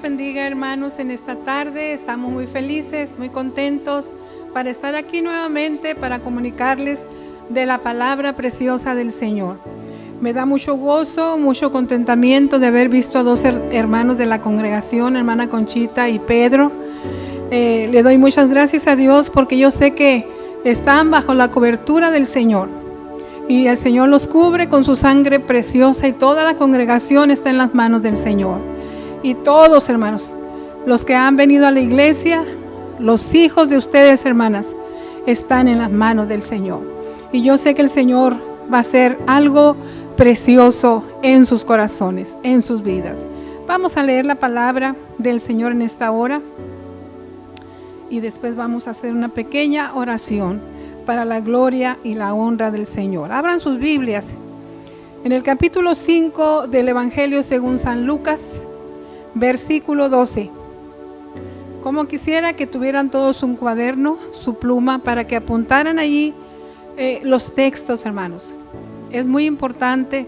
bendiga, hermanos, en esta tarde. Estamos muy felices, muy contentos para estar aquí nuevamente para comunicarles de la palabra preciosa del Señor. Me da mucho gozo, mucho contentamiento de haber visto a dos hermanos de la congregación, hermana Conchita y Pedro. Le doy muchas gracias a Dios porque yo sé que están bajo la cobertura del Señor. Y el Señor los cubre con su sangre preciosa y toda la congregación está en las manos del Señor. Y todos, hermanos, los que han venido a la iglesia, los hijos de ustedes, hermanas, están en las manos del Señor. Y yo sé que el Señor va a hacer algo precioso en sus corazones, en sus vidas. Vamos a leer la palabra del Señor en esta hora. Y después vamos a hacer una pequeña oración para la gloria y la honra del Señor. Abran sus Biblias en el capítulo 5 del Evangelio según San Lucas, versículo 12. Como quisiera que tuvieran todos un cuaderno, su pluma, para que apuntaran allí los textos, hermanos. Es muy importante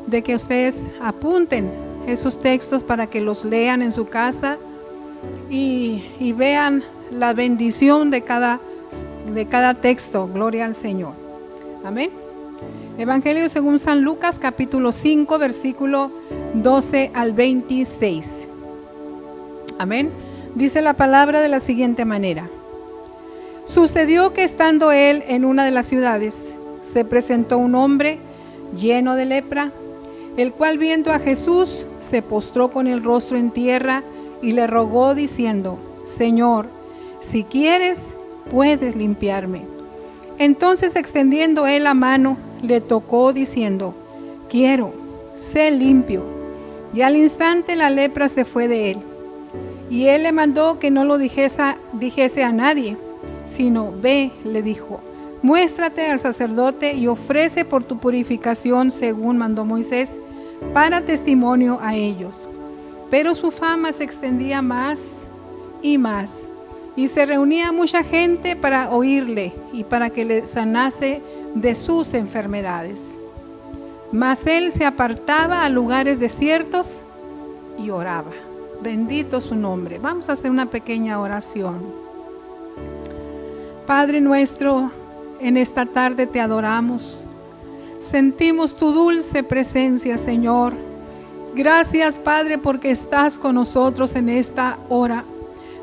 de que ustedes apunten esos textos para que los lean en su casa y vean la bendición de cada texto. Gloria al Señor. Amén. Evangelio según San Lucas, capítulo 5, versículo 12 al 26. Amén. Dice la palabra de la siguiente manera: Sucedió que estando él en una de las ciudades, se presentó un hombre lleno de lepra, el cual viendo a Jesús, se postró con el rostro en tierra y le rogó diciendo: Señor, si quieres, puedes limpiarme. Entonces, extendiendo él la mano, le tocó diciendo: quiero, sé limpio. Y al instante la lepra se fue de él. Y él le mandó que no lo dijese a nadie, sino ve, le dijo, muéstrate al sacerdote y ofrece por tu purificación según mandó Moisés, para testimonio a ellos. Pero su fama se extendía más y más, y se reunía mucha gente para oírle y para que le sanase de sus enfermedades. Mas él se apartaba a lugares desiertos y oraba. Bendito su nombre. Vamos a hacer una pequeña oración. Padre nuestro, en esta tarde te adoramos. Sentimos tu dulce presencia, Señor. Gracias, Padre, porque estás con nosotros en esta hora.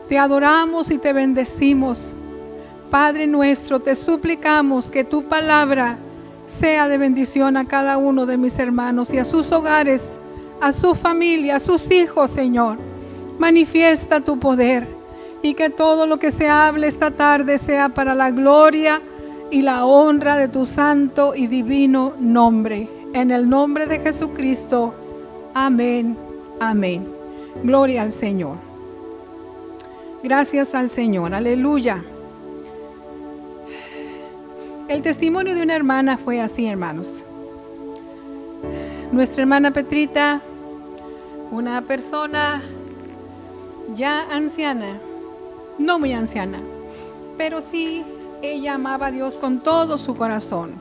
Te adoramos y te bendecimos. Padre nuestro, te suplicamos que tu palabra sea de bendición a cada uno de mis hermanos y a sus hogares, a su familia, a sus hijos, Señor. Manifiesta tu poder y que todo lo que se hable esta tarde sea para la gloria y la honra de tu santo y divino nombre. En el nombre de Jesucristo. Amén. Amén. Gloria al Señor. Gracias al Señor. Aleluya. El testimonio de una hermana fue así, hermanos. Nuestra hermana Petrita, una persona ya anciana, no muy anciana, pero sí ella amaba a Dios con todo su corazón.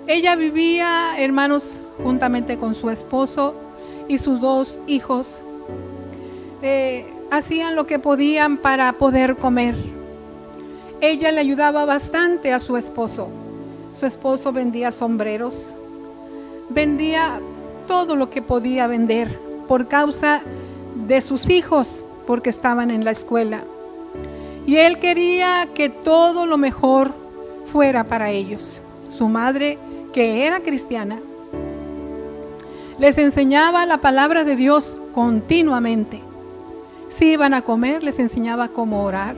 Ella vivía, hermanos, juntamente con su esposo y sus dos hijos. Hacían lo que podían para poder comer. Ella le ayudaba bastante a su esposo. Su esposo vendía sombreros, vendía todo lo que podía vender por causa de sus hijos, porque estaban en la escuela. Y él quería que todo lo mejor fuera para ellos. Su madre, que era cristiana, les enseñaba la palabra de Dios continuamente. Si iban a comer, les enseñaba cómo orar.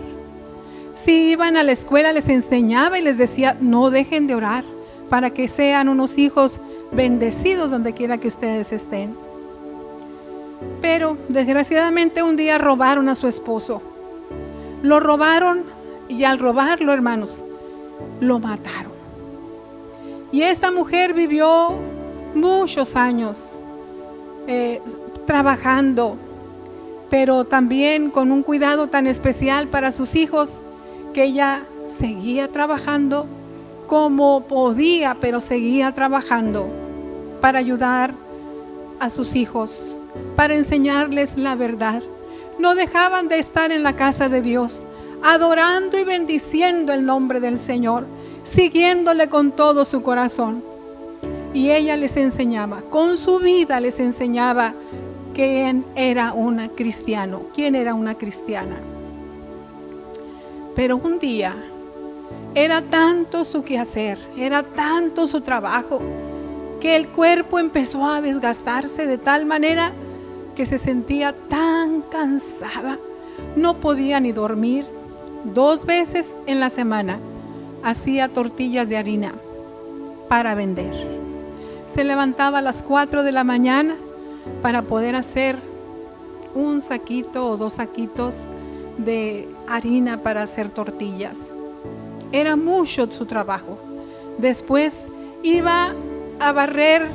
Si iban a la escuela, les enseñaba y les decía, no dejen de orar para que sean unos hijos bendecidos donde quiera que ustedes estén. Pero desgraciadamente un día robaron a su esposo. Lo robaron y al robarlo, hermanos, lo mataron. Y esta mujer vivió muchos años trabajando, pero también con un cuidado tan especial para sus hijos, que ella seguía trabajando como podía, pero seguía trabajando para ayudar a sus hijos, para enseñarles la verdad. no dejaban de estar en la casa de Dios, adorando y bendiciendo el nombre del Señor, siguiéndole con todo su corazón. Y ella les enseñaba, con su vida les enseñaba quién era una cristiano, quién era una cristiana. Pero un día era tanto su quehacer, era tanto su trabajo, que el cuerpo empezó a desgastarse de tal manera que se sentía tan cansada, no podía ni dormir. 2 veces en la semana hacía tortillas de harina para vender. Se levantaba a las 4 de la mañana para poder hacer un saquito o 2 saquitos de harina para hacer tortillas. Era mucho su trabajo. Después iba a barrer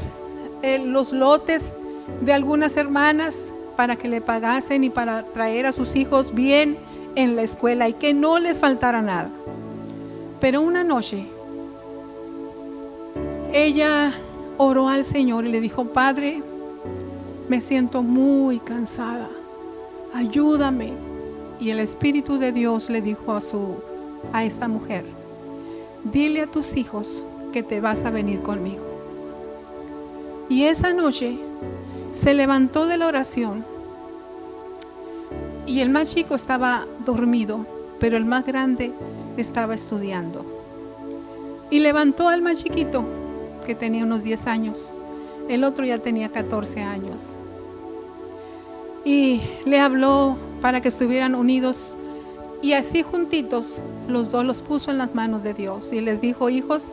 los lotes de algunas hermanas para que le pagasen y para traer a sus hijos bien en la escuela y que no les faltara nada. Pero una noche ella oró al Señor y le dijo: Padre, me siento muy cansada, ayúdame. Y el Espíritu de Dios le dijo a esta mujer: dile a tus hijos que te vas a venir conmigo. Y esa noche se levantó de la oración y el más chico estaba dormido, pero el más grande estaba estudiando. Y levantó al más chiquito, que tenía unos 10 años. El otro ya tenía 14 años. Y le habló para que estuvieran unidos. Y así juntitos, los dos los puso en las manos de Dios. Y les dijo: hijos,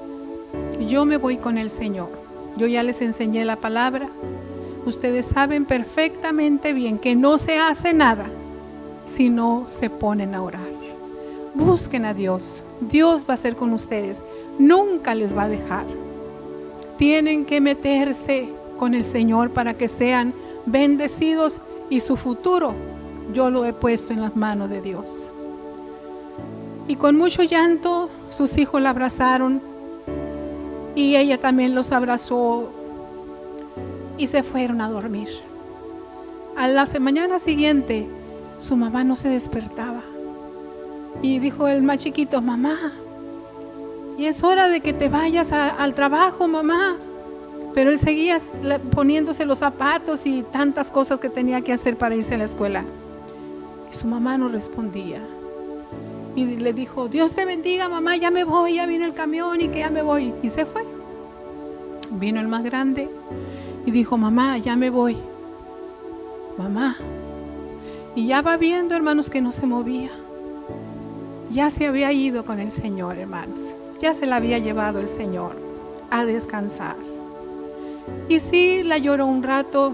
yo me voy con el Señor. Yo ya les enseñé la palabra. Ustedes saben perfectamente bien que no se hace nada si no se ponen a orar. Busquen a Dios. Dios va a ser con ustedes. Nunca les va a dejar. Tienen que meterse con el Señor para que sean bendecidos y su futuro yo lo he puesto en las manos de Dios. Y con mucho llanto sus hijos la abrazaron y ella también los abrazó y se fueron a dormir. A la mañana siguiente su mamá no se despertaba y dijo el más chiquito: mamá, y es hora de que te vayas al trabajo, mamá. Pero él seguía poniéndose los zapatos y tantas cosas que tenía que hacer para irse a la escuela. Y su mamá no respondía. Y le dijo: Dios te bendiga, mamá, ya me voy, ya viene el camión y que ya me voy. Y se fue. Vino el más grande y dijo: mamá, ya me voy. Mamá. Y ya va viendo, hermanos, que no se movía. Ya se había ido con el Señor, hermanos. Ya se la había llevado el Señor a descansar. Y sí, la lloró un rato,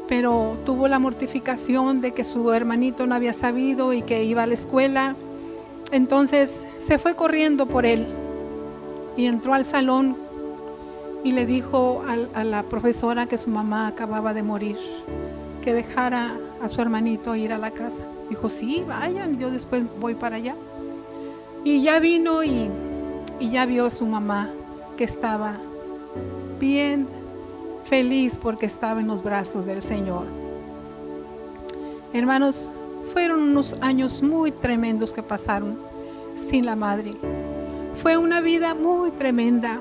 pero tuvo la mortificación de que su hermanito no había sabido y que iba a la escuela. Entonces se fue corriendo por él y entró al salón y le dijo a la profesora que su mamá acababa de morir, que dejara a su hermanito ir a la casa. Dijo: sí, vayan, yo después voy para allá. Y ya vino y ya vio a su mamá, que estaba bien feliz porque estaba en los brazos del Señor. Hermanos, fueron unos años muy tremendos que pasaron sin la madre. Fue una vida muy tremenda,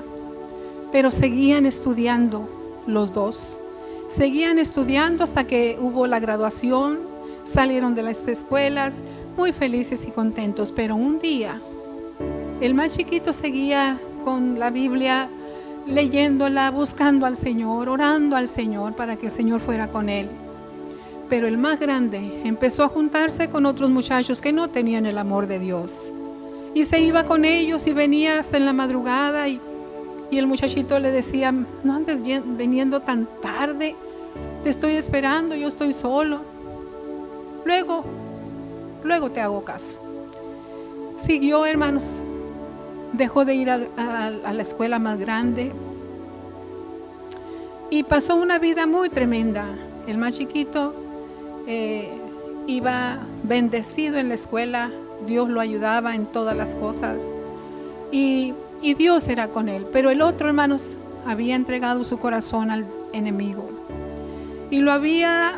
pero seguían estudiando los dos. Seguían estudiando hasta que hubo la graduación, salieron de las escuelas muy felices y contentos. Pero un día el más chiquito seguía con la Biblia, leyéndola, buscando al Señor, orando al Señor para que el Señor fuera con él. Pero el más grande empezó a juntarse con otros muchachos que no tenían el amor de Dios. Y se iba con ellos y venía hasta en la madrugada y el muchachito le decía: no andes viniendo tan tarde, te estoy esperando, yo estoy solo. Luego te hago caso. Siguió, hermanos. Dejó de ir a la escuela más grande y pasó una vida muy tremenda. El más chiquito iba bendecido en la escuela, Dios lo ayudaba en todas las cosas y Dios era con él. Pero el otro, hermanos, había entregado su corazón al enemigo y lo había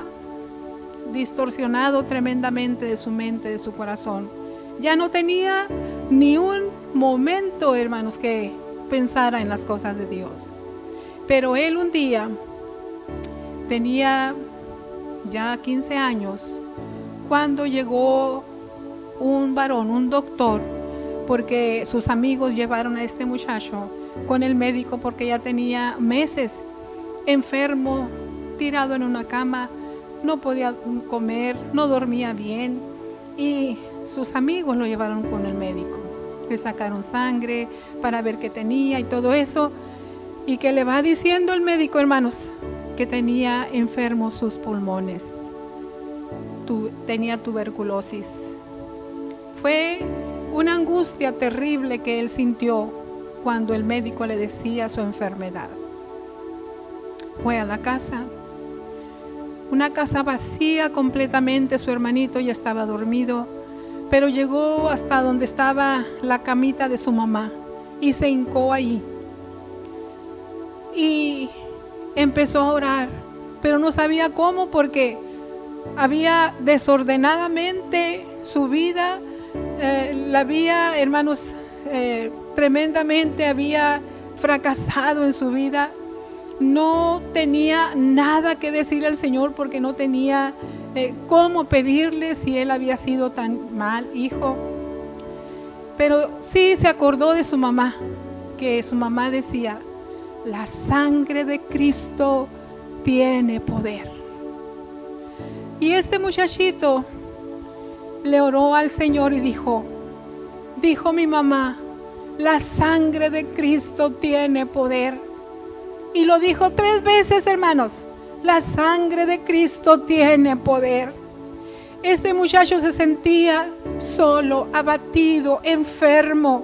distorsionado tremendamente de su mente, de su corazón. Ya no tenía ni un momento, hermanos, que pensara en las cosas de Dios. Pero él un día tenía ya 15 años cuando llegó un varón, un doctor, porque sus amigos llevaron a este muchacho con el médico porque ya tenía meses enfermo, tirado en una cama, no podía comer, no dormía bien, y sus amigos lo llevaron con el médico. Le sacaron sangre para ver qué tenía y todo eso, y que le va diciendo el médico, hermanos, que tenía enfermos sus pulmones, tenía tuberculosis. Fue una angustia terrible que él sintió cuando el médico le decía su enfermedad. Fue a la casa, una casa vacía completamente, su hermanito ya estaba dormido, pero llegó hasta donde estaba la camita de su mamá y se hincó ahí. Y empezó a orar, pero no sabía cómo, porque había desordenadamente su vida, la había, hermanos, tremendamente había fracasado en su vida. No tenía nada que decirle al Señor porque no tenía cómo pedirle si él había sido tan mal hijo. Pero sí se acordó de su mamá, que su mamá decía: la sangre de Cristo tiene poder. Y este muchachito le oró al Señor y dijo mi mamá, la sangre de Cristo tiene poder. Y lo dijo 3 veces, hermanos, la sangre de Cristo tiene poder. Este muchacho se sentía solo, abatido, enfermo,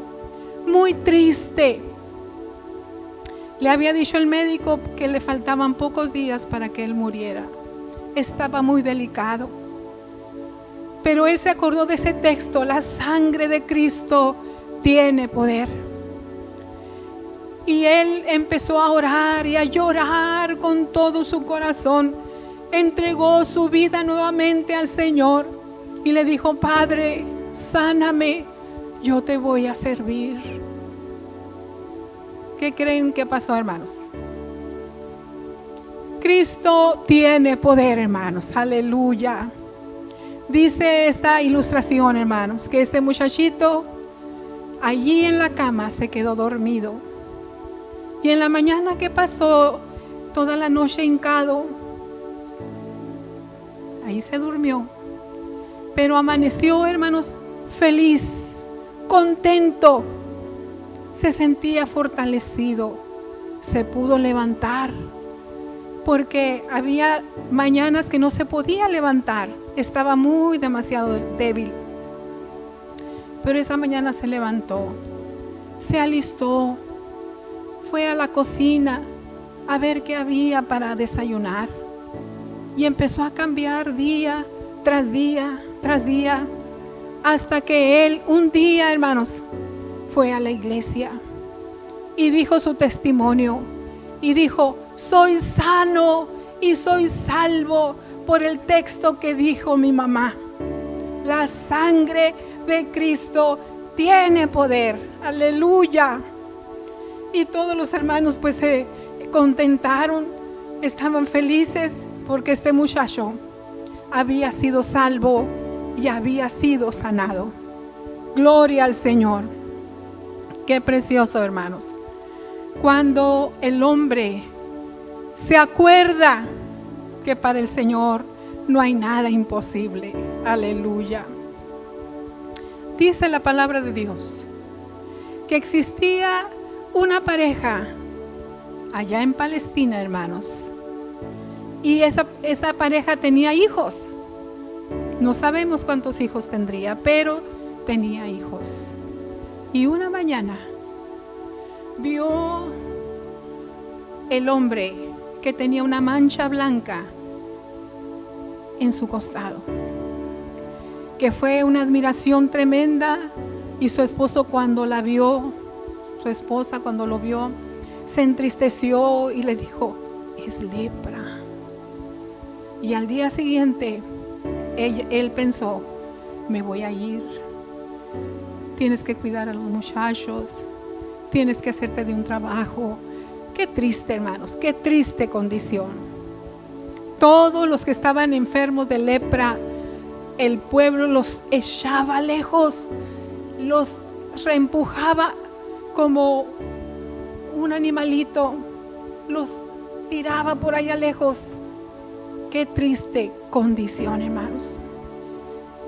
muy triste. Le había dicho el médico que le faltaban pocos días para que él muriera. Estaba muy delicado. Pero él se acordó de ese texto: la sangre de Cristo tiene poder. Y él empezó a orar y a llorar con todo su corazón. Entregó su vida nuevamente al Señor y le dijo: Padre, sáname, yo te voy a servir. ¿Qué creen que pasó, hermanos? Cristo tiene poder, hermanos. Aleluya. Dice esta ilustración, hermanos, que este muchachito allí en la cama se quedó dormido. Y en la mañana que pasó toda la noche hincado, ahí se durmió. Pero amaneció, hermanos, feliz, contento. Se sentía fortalecido, se pudo levantar, porque había mañanas que no se podía levantar, estaba demasiado débil. Pero esa mañana se levantó, se alistó, fue a la cocina a ver qué había para desayunar y empezó a cambiar día tras día tras día, hasta que él un día, hermanos, fue a la iglesia y dijo su testimonio y dijo: soy sano y soy salvo por el texto que dijo mi mamá. La sangre de Cristo tiene poder. Aleluya. Y todos los hermanos pues se contentaron, estaban felices porque este muchacho había sido salvo y había sido sanado. Gloria al Señor. Qué precioso, hermanos, cuando el hombre se acuerda que para el Señor no hay nada imposible. Aleluya. Dice la palabra de Dios que existía una pareja allá en Palestina, hermanos, y esa pareja tenía hijos. No sabemos cuántos hijos tendría, pero tenía hijos. Y una mañana vio el hombre que tenía una mancha blanca en su costado, que fue una admiración tremenda. Y su esposo cuando la vio, su esposa cuando lo vio, se entristeció y le dijo: es lepra. Y al día siguiente él pensó, me voy a ir. Tienes que cuidar a los muchachos, tienes que hacerte de un trabajo. Qué triste, hermanos, qué triste condición. Todos los que estaban enfermos de lepra, el pueblo los echaba lejos, los reempujaba como un animalito, los tiraba por allá lejos. Qué triste condición, hermanos.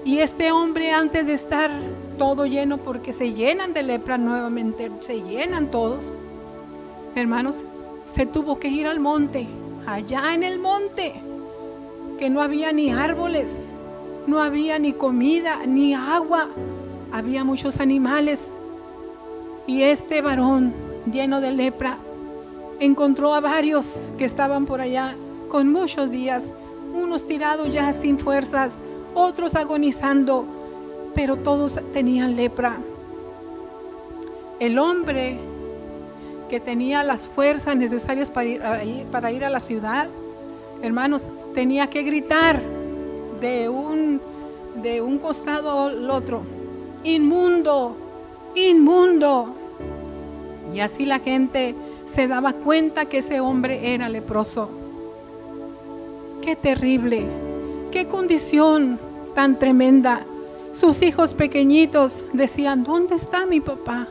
Y este hombre, antes de estar todo lleno, porque se llenan de lepra nuevamente, se llenan todos, hermanos, se tuvo que ir al monte, allá en el monte, que no había ni árboles, no había ni comida, ni agua, había muchos animales. Y este varón lleno de lepra encontró a varios que estaban por allá con muchos días, unos tirados ya sin fuerzas, otros agonizando, pero todos tenían lepra. El hombre que tenía las fuerzas necesarias para ir a la ciudad, hermanos, tenía que gritar de un costado al otro: inmundo, inmundo. Y así la gente se daba cuenta que ese hombre era leproso. Qué terrible, qué condición tan tremenda. Sus hijos pequeñitos decían: ¿dónde está mi papá?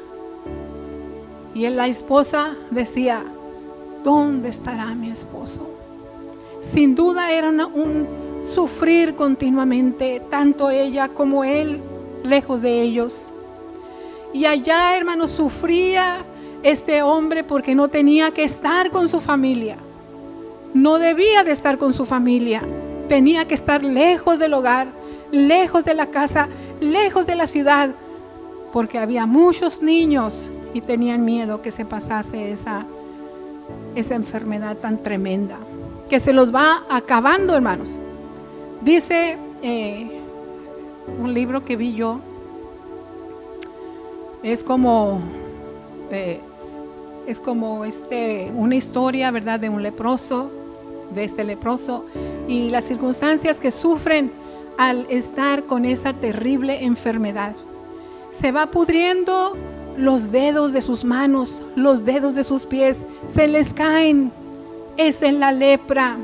Y la esposa decía: ¿dónde estará mi esposo? Sin duda era un sufrir continuamente, tanto ella como él, lejos de ellos. Y allá, hermanos, sufría este hombre porque no tenía que estar con su familia. No debía de estar con su familia. Tenía que estar lejos del hogar, lejos de la casa, lejos de la ciudad, porque había muchos niños y tenían miedo que se pasase esa enfermedad tan tremenda, que se los va acabando, hermanos. Dice un libro que vi yo, es como una historia, ¿verdad?, de un leproso, de este leproso, y las circunstancias que sufren al estar con esa terrible enfermedad. Se va pudriendo los dedos de sus manos, los dedos de sus pies, se les caen. Esa es la lepra.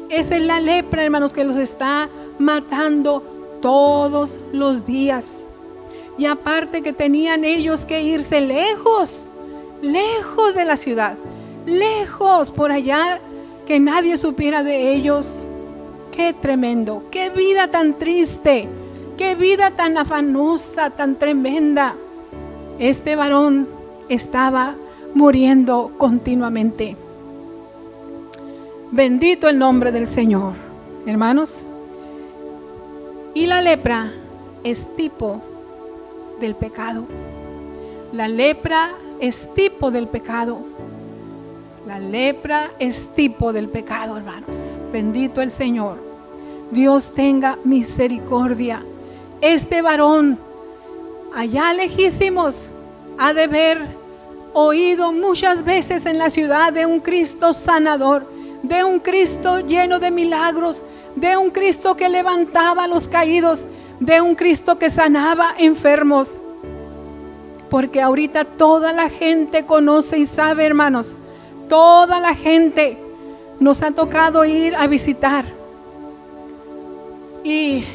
Esa es la lepra, hermanos, que los está matando todos los días. Y aparte que tenían ellos que irse lejos, lejos de la ciudad, lejos por allá, que nadie supiera de ellos. Qué tremendo, qué vida tan triste, qué vida tan afanosa, tan tremenda. Este varón estaba muriendo continuamente. Bendito el nombre del Señor, hermanos. Y la lepra es tipo del pecado. La lepra es tipo del pecado. La lepra es tipo del pecado, hermanos. Bendito el Señor. Dios tenga misericordia. Este varón, allá lejísimos, ha de haber oído muchas veces en la ciudad de un Cristo sanador, de un Cristo lleno de milagros, de un Cristo que levantaba a los caídos, de un Cristo que sanaba enfermos. Porque ahorita toda la gente conoce y sabe, hermanos, toda la gente nos ha tocado ir a visitar. Y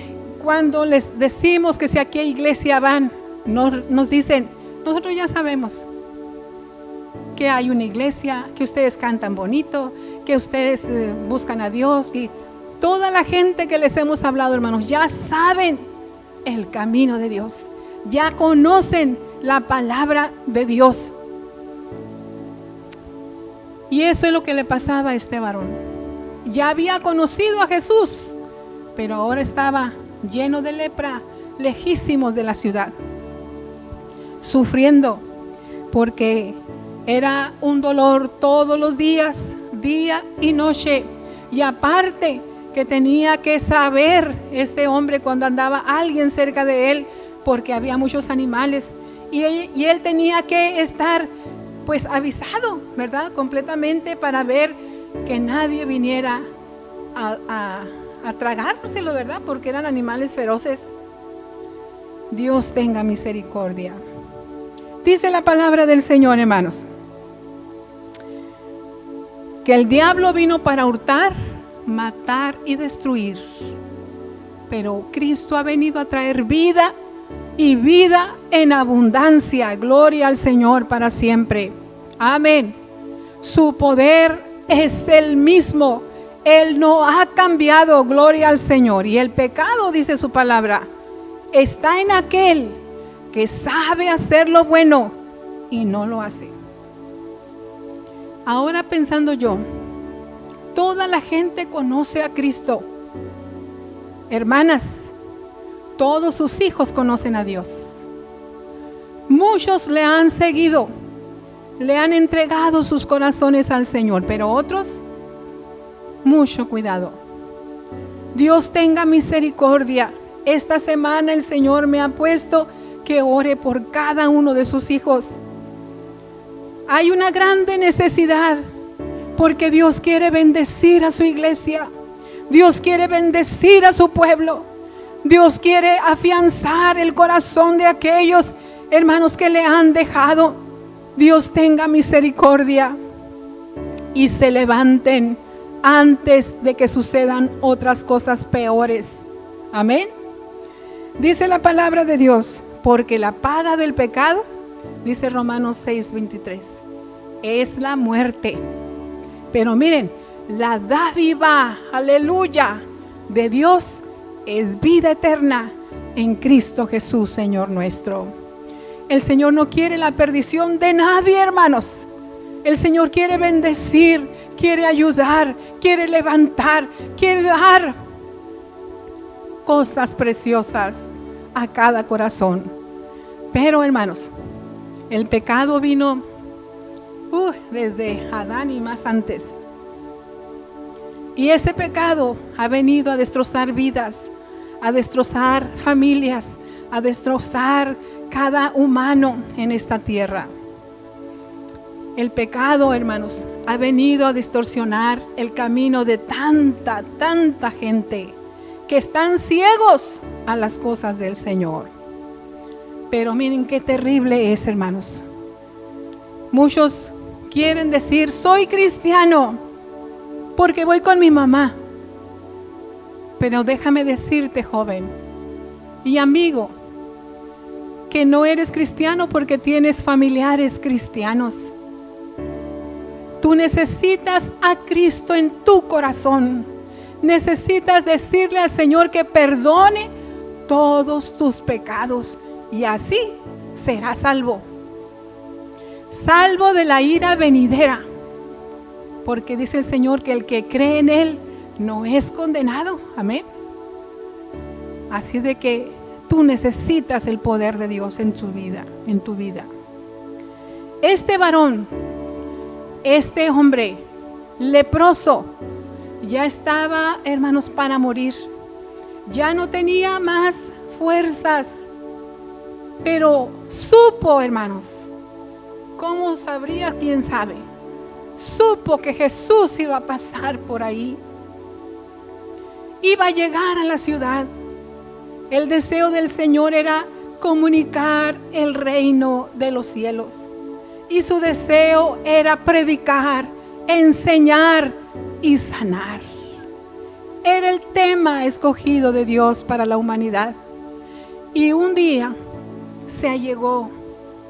cuando les decimos que si aquí a iglesia van, nos dicen: nosotros ya sabemos que hay una iglesia, que ustedes cantan bonito, que ustedes buscan a Dios. Y toda la gente que les hemos hablado, hermanos, ya saben el camino de Dios, ya conocen la palabra de Dios. Y eso es lo que le pasaba a este varón. Ya había conocido a Jesús, pero ahora estaba lleno de lepra, lejísimos de la ciudad, sufriendo, porque era un dolor todos los días, día y noche. Y aparte que tenía que saber este hombre cuando andaba alguien cerca de él, porque había muchos animales, y él tenía que estar pues avisado, ¿verdad?, completamente, para ver que nadie viniera a tragárselo, ¿verdad? Porque eran animales feroces. Dios tenga misericordia. Dice la palabra del Señor, hermanos, que el diablo vino para hurtar, matar y destruir. Pero Cristo ha venido a traer vida y vida en abundancia. Gloria al Señor para siempre. Amén. Su poder es el mismo. Él no ha cambiado. Gloria al Señor. Y el pecado, dice su palabra, está en aquel que sabe hacer lo bueno y no lo hace. Ahora pensando yo, toda la gente conoce a Cristo. Hermanas, todos sus hijos conocen a Dios. Muchos le han seguido, le han entregado sus corazones al Señor, pero otros, mucho cuidado. Dios tenga misericordia. Esta semana el Señor me ha puesto que ore por cada uno de sus hijos. Hay una grande necesidad porque Dios quiere bendecir a su iglesia. Dios quiere bendecir a su pueblo. Dios quiere afianzar el corazón de aquellos hermanos que le han dejado. Dios tenga misericordia y se levanten antes de que sucedan otras cosas peores. Amén. Dice la palabra de Dios, porque la paga del pecado, dice Romanos 6:23, es la muerte. Pero miren, la dádiva, aleluya, de Dios es vida eterna en Cristo Jesús, Señor nuestro. El Señor no quiere la perdición de nadie, hermanos. El Señor quiere bendecir, quiere ayudar, quiere levantar, quiere dar cosas preciosas a cada corazón. Pero, hermanos, el pecado vino desde Adán y más antes. Y ese pecado ha venido a destrozar vidas, a destrozar familias, a destrozar cada humano en esta tierra. El pecado, hermanos, ha venido a distorsionar el camino de tanta gente que están ciegos a las cosas del Señor. Pero miren qué terrible es, hermanos. Muchos quieren decir, soy cristiano porque voy con mi mamá. Pero déjame decirte, joven y amigo, que no eres cristiano porque tienes familiares cristianos. Tú necesitas a Cristo en tu corazón. Necesitas decirle al Señor que perdone todos tus pecados y así serás salvo. Salvo de la ira venidera. Porque dice el Señor que el que cree en Él no es condenado. Amén. Así de que tú necesitas el poder de Dios en tu vida. Este varón, este hombre leproso, ya estaba, hermanos, para morir. Ya no tenía más fuerzas. Pero supo, hermanos, ¿cómo sabría? ¿Quién sabe? Supo que Jesús iba a pasar por ahí. Iba a llegar a la ciudad. El deseo del Señor era comunicar el reino de los cielos. Y su deseo era predicar, enseñar y sanar. Era el tema escogido de Dios para la humanidad. Y un día se allegó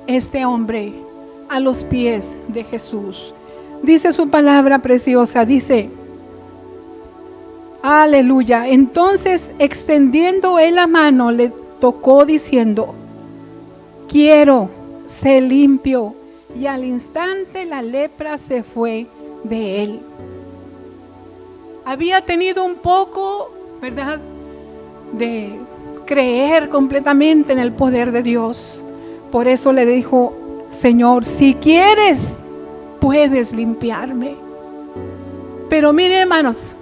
este hombre a los pies de Jesús. Dice su palabra preciosa, dice, aleluya. Entonces, extendiendo él la mano, le tocó diciendo, quiero, sé limpio. Y al instante la lepra se fue de él. Había tenido un poco, ¿verdad?, de creer completamente en el poder de Dios. Por eso le dijo, Señor, si quieres, puedes limpiarme. Pero miren, hermanos,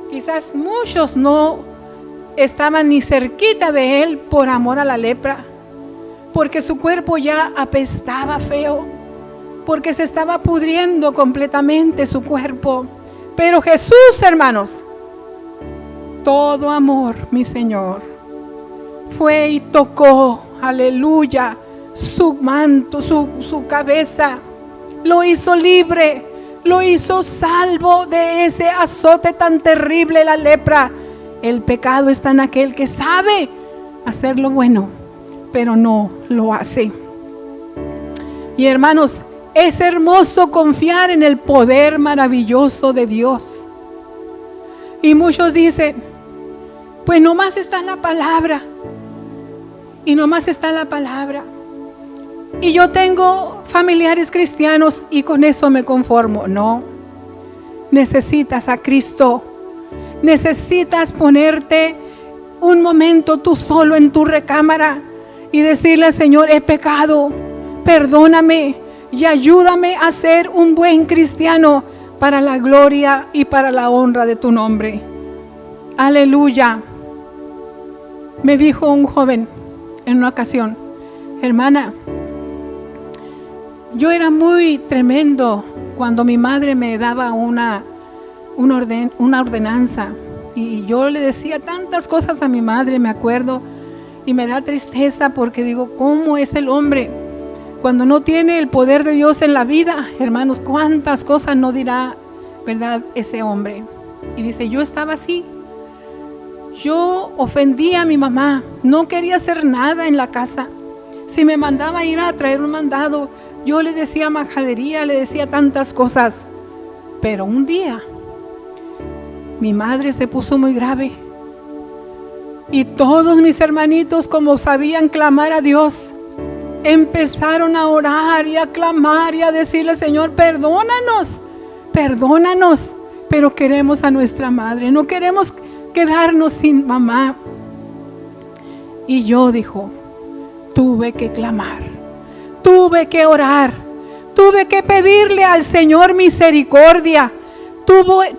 quizás muchos no estaban ni cerquita de él por amor a la lepra, porque su cuerpo ya apestaba feo, porque se estaba pudriendo completamente su cuerpo. Pero Jesús, hermanos, todo amor, mi Señor, fue y tocó, aleluya, su manto, su cabeza, lo hizo libre, lo hizo salvo de ese azote tan terrible, la lepra. El pecado está en aquel que sabe hacer lo bueno, pero no lo hace. Y hermanos, es hermoso confiar en el poder maravilloso de Dios. Y muchos dicen, pues nomás está en la palabra. Y nomás está en la palabra. Y yo tengo familiares cristianos y con eso me conformo. No, necesitas a Cristo. Necesitas ponerte un momento tú solo en tu recámara y decirle al Señor, he pecado, perdóname y ayúdame a ser un buen cristiano para la gloria y para la honra de tu nombre. Aleluya. Me dijo un joven en una ocasión, hermana, yo era muy tremendo cuando mi madre me daba una ordenanza y yo le decía tantas cosas a mi madre, me acuerdo, y me da tristeza porque digo, ¿cómo es el hombre cuando no tiene el poder de Dios en la vida? Hermanos, cuántas cosas no dirá, ¿verdad?, ese hombre. Y dice, yo estaba así, yo ofendía a mi mamá, no quería hacer nada en la casa. Si me mandaba a ir a traer un mandado, yo le decía majadería, le decía tantas cosas. Pero un día mi madre se puso muy grave y todos mis hermanitos, como sabían clamar a Dios, empezaron a orar y a clamar y a decirle, Señor, perdónanos, perdónanos, pero queremos a nuestra madre, no queremos quedarnos sin mamá. Y yo, dijo, tuve que clamar, tuve que orar, tuve que pedirle al Señor misericordia,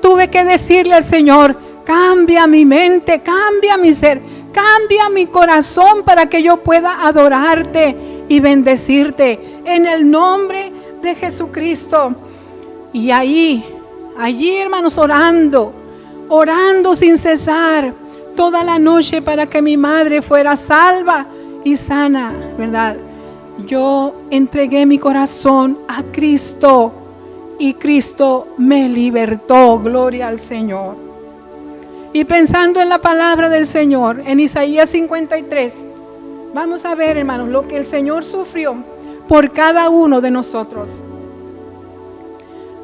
tuve que decirle al Señor, cambia mi mente, cambia mi ser, cambia mi corazón para que yo pueda adorarte y bendecirte en el nombre de Jesucristo. Y allí hermanos, orando sin cesar toda la noche para que mi madre fuera salva y sana, ¿verdad? Yo entregué mi corazón a Cristo y Cristo me libertó, gloria al Señor. Y pensando en la palabra del Señor, en Isaías 53, vamos a ver, hermanos, lo que el Señor sufrió por cada uno de nosotros.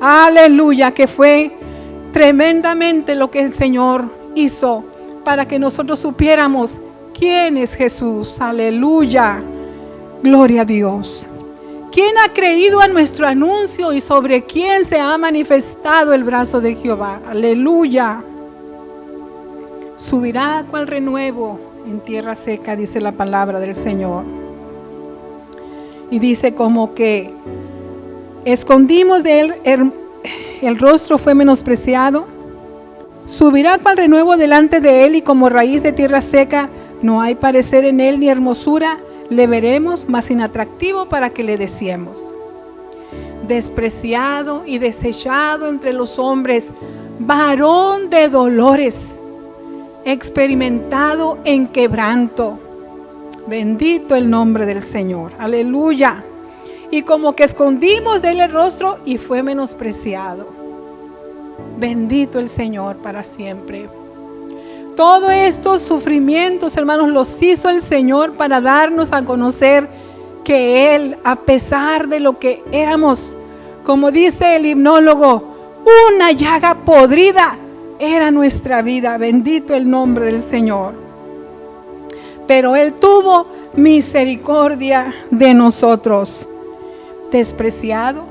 Aleluya, que fue tremendamente lo que el Señor hizo para que nosotros supiéramos quién es Jesús. Aleluya, gloria a Dios. ¿Quién ha creído a nuestro anuncio y sobre quién se ha manifestado el brazo de Jehová? Aleluya. Subirá cual renuevo en tierra seca, dice la palabra del Señor. Y dice como que escondimos de él, el rostro fue menospreciado. Subirá cual renuevo delante de él y como raíz de tierra seca, no hay parecer en él ni hermosura. Le veremos más inatractivo para que le deseemos. Despreciado y desechado entre los hombres, varón de dolores, experimentado en quebranto. Bendito el nombre del Señor. Aleluya. Y como que escondimos de él el rostro y fue menospreciado. Bendito el Señor para siempre. Todos estos sufrimientos, hermanos, los hizo el Señor para darnos a conocer que Él, a pesar de lo que éramos, como dice el himnólogo, una llaga podrida era nuestra vida. Bendito el nombre del Señor. Pero Él tuvo misericordia de nosotros. Despreciado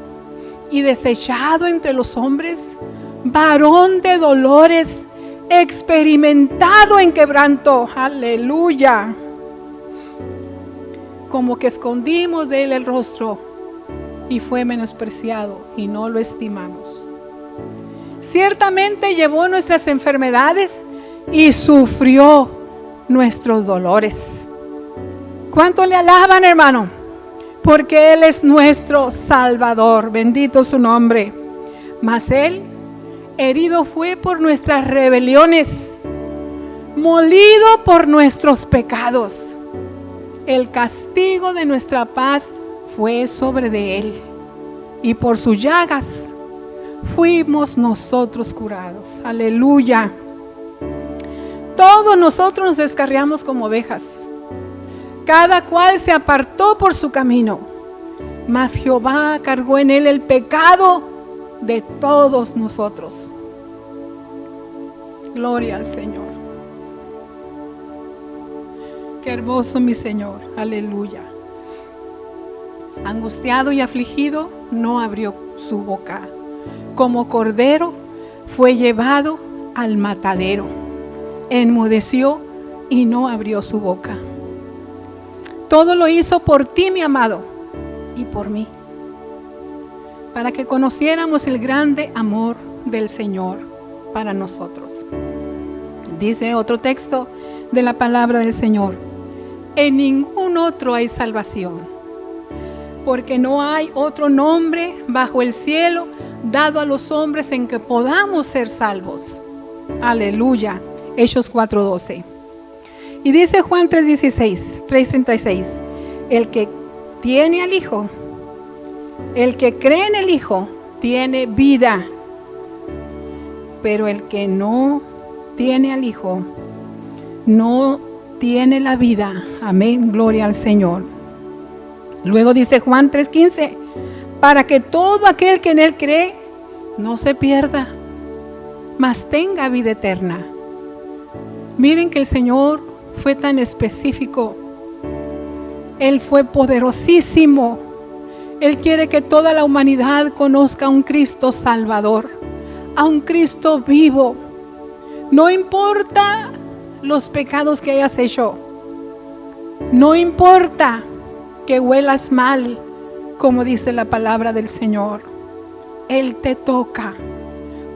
y desechado entre los hombres, varón de dolores, experimentado en quebranto. Aleluya. Como que escondimos de él el rostro y fue menospreciado y no lo estimamos. Ciertamente llevó nuestras enfermedades y sufrió nuestros dolores. ¿Cuánto le alaban, hermano? Porque Él es nuestro Salvador. Bendito su nombre. Mas Él herido fue por nuestras rebeliones, molido por nuestros pecados. El castigo de nuestra paz fue sobre de él, y por sus llagas fuimos nosotros curados. Aleluya. Todos nosotros nos descarriamos como ovejas, cada cual se apartó por su camino, mas Jehová cargó en él el pecado de todos nosotros. Gloria al Señor. Qué hermoso mi Señor. Aleluya. Angustiado y afligido, no abrió su boca. Como cordero fue llevado al matadero. Enmudeció y no abrió su boca. Todo lo hizo por ti, mi amado, y por mí, para que conociéramos el grande amor del Señor para nosotros. Dice otro texto de la palabra del Señor: en ningún otro hay salvación, porque no hay otro nombre bajo el cielo dado a los hombres en que podamos ser salvos. Aleluya. Hechos 4:12. Y dice Juan 3:36, el que tiene al Hijo, el que cree en el Hijo, tiene vida, pero el que no tiene al Hijo, no tiene la vida. Amén, gloria al Señor. Luego dice Juan 3:15, para que todo aquel que en él cree no se pierda, mas tenga vida eterna. Miren que el Señor fue tan específico. Él fue poderosísimo. Él quiere que toda la humanidad conozca a un Cristo Salvador, a un Cristo vivo. No importa los pecados que hayas hecho. No importa que huelas mal, como dice la palabra del Señor. Él te toca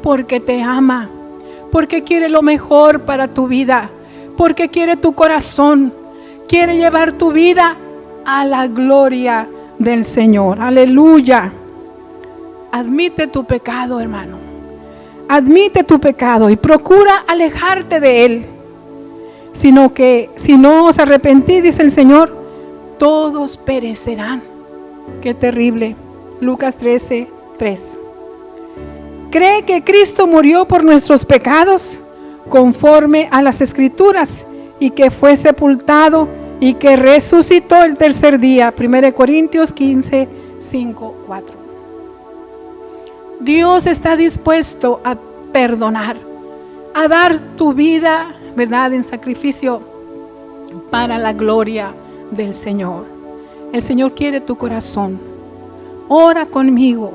porque te ama, porque quiere lo mejor para tu vida, porque quiere tu corazón, quiere llevar tu vida a la gloria del Señor. Aleluya. Admite tu pecado, hermano. Admite tu pecado y procura alejarte de él. Sino que si no os arrepentís, dice el Señor, todos perecerán. Qué terrible. Lucas 13:3. ¿Cree que Cristo murió por nuestros pecados conforme a las Escrituras y que fue sepultado y que resucitó el tercer día? 1 Corintios 15:5-4. Dios está dispuesto a perdonar, a dar tu vida, ¿verdad?, en sacrificio para la gloria del Señor. El Señor quiere tu corazón. Ora conmigo.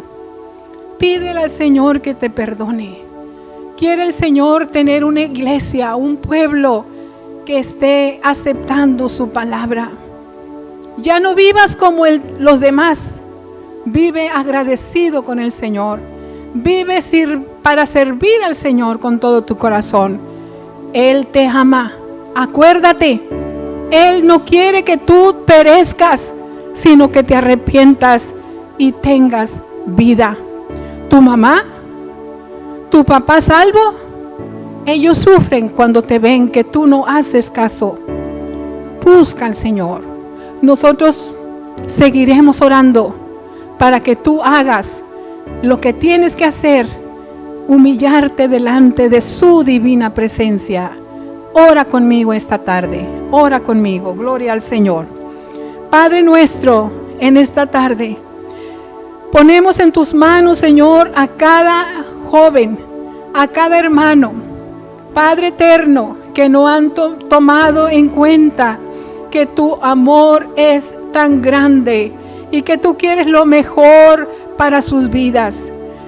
Pídele al Señor que te perdone. Quiere el Señor tener una iglesia, un pueblo que esté aceptando su palabra. Ya no vivas como los demás. Vive agradecido con el Señor. Vive para servir al Señor con todo tu corazón. Él te ama. Acuérdate, Él no quiere que tú perezcas, sino que te arrepientas y tengas vida. Tu mamá, tu papá salvo, ellos sufren cuando te ven que tú no haces caso. Busca al Señor. Nosotros seguiremos orando para que tú hagas lo que tienes que hacer, humillarte delante de su divina presencia. Ora conmigo esta tarde, ora conmigo, gloria al Señor. Padre nuestro, en esta tarde, ponemos en tus manos, Señor, a cada joven, a cada hermano, Padre eterno, que no han tomado en cuenta que tu amor es tan grande y que tú quieres lo mejor para sus vidas.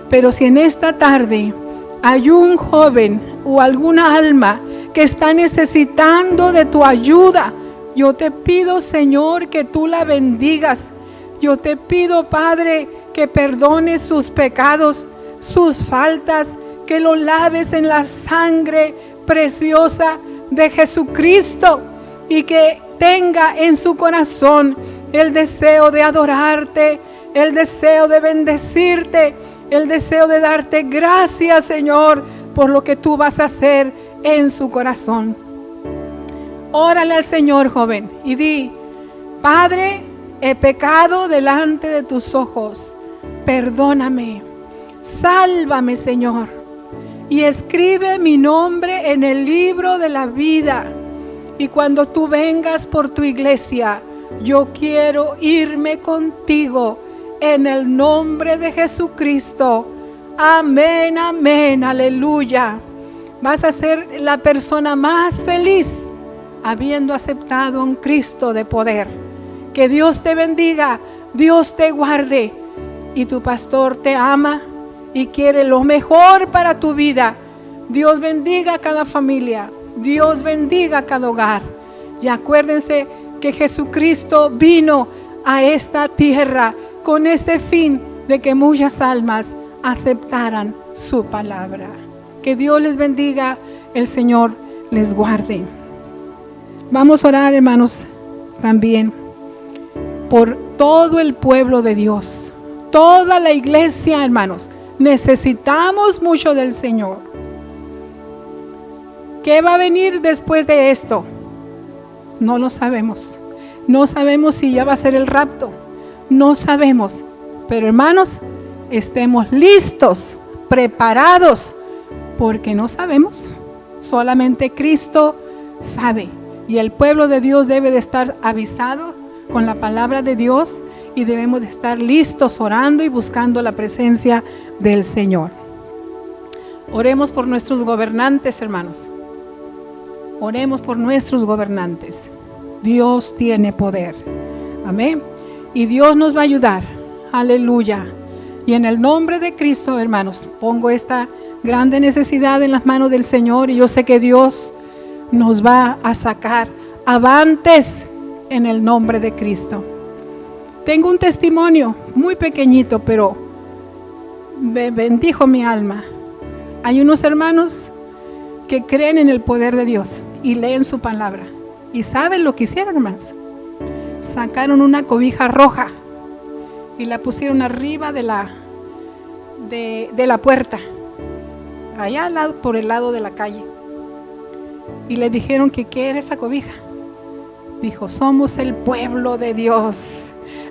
Pero si en esta tarde hay un joven o alguna alma que está necesitando de tu ayuda, yo te pido, Señor, que tú la bendigas. Yo te pido, Padre, que perdones sus pecados, sus faltas, que lo laves en la sangre preciosa de Jesucristo y que tenga en su corazón el deseo de adorarte, el deseo de bendecirte, el deseo de darte gracias, Señor, por lo que tú vas a hacer en su corazón. Órale al Señor, joven, y di: Padre, he pecado delante de tus ojos. Perdóname. Sálvame, Señor. Y escribe mi nombre en el libro de la vida. Y cuando tú vengas por tu iglesia, yo quiero irme contigo en el nombre de Jesucristo. Amén, amén, aleluya. Vas a ser la persona más feliz habiendo aceptado a un Cristo de poder. Que Dios te bendiga, Dios te guarde. Y tu pastor te ama y quiere lo mejor para tu vida. Dios bendiga a cada familia, Dios bendiga a cada hogar. Y acuérdense que Jesucristo vino a esta tierra con ese fin de que muchas almas aceptaran su palabra. Que Dios les bendiga, el Señor les guarde. Vamos a orar, hermanos, también por todo el pueblo de Dios, toda la iglesia, hermanos. Necesitamos mucho del Señor. ¿Qué va a venir después de esto? No lo sabemos. No sabemos si ya va a ser el rapto. No sabemos. Pero hermanos, estemos listos, preparados, porque no sabemos. Solamente Cristo sabe. Y el pueblo de Dios debe de estar avisado con la palabra de Dios, y debemos de estar listos orando y buscando la presencia del Señor. Oremos por nuestros gobernantes, hermanos. Oremos por nuestros gobernantes. Dios tiene poder. Amén. Y Dios nos va a ayudar. Aleluya. Y en el nombre de Cristo, hermanos, pongo esta grande necesidad en las manos del Señor, y yo sé que Dios nos va a sacar avantes en el nombre de Cristo. Tengo un testimonio muy pequeñito, pero me bendijo mi alma. Hay unos hermanos que creen en el poder de Dios y leen su palabra. ¿Y saben lo que hicieron, hermanos? Sacaron una cobija roja y la pusieron arriba de la puerta, allá al lado, por el lado de la calle. Y le dijeron que ¿qué era esa cobija? Dijo: somos el pueblo de Dios,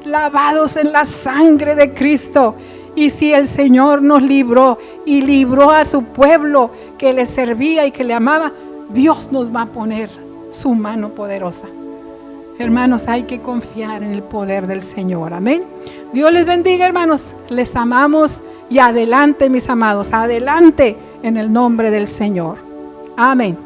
lavados en la sangre de Cristo. Y si el Señor nos libró y libró a su pueblo que le servía y que le amaba, Dios nos va a poner su mano poderosa. Hermanos, hay que confiar en el poder del Señor. Amén. Dios les bendiga, hermanos. Les amamos, y adelante, mis amados, adelante en el nombre del Señor. Amén.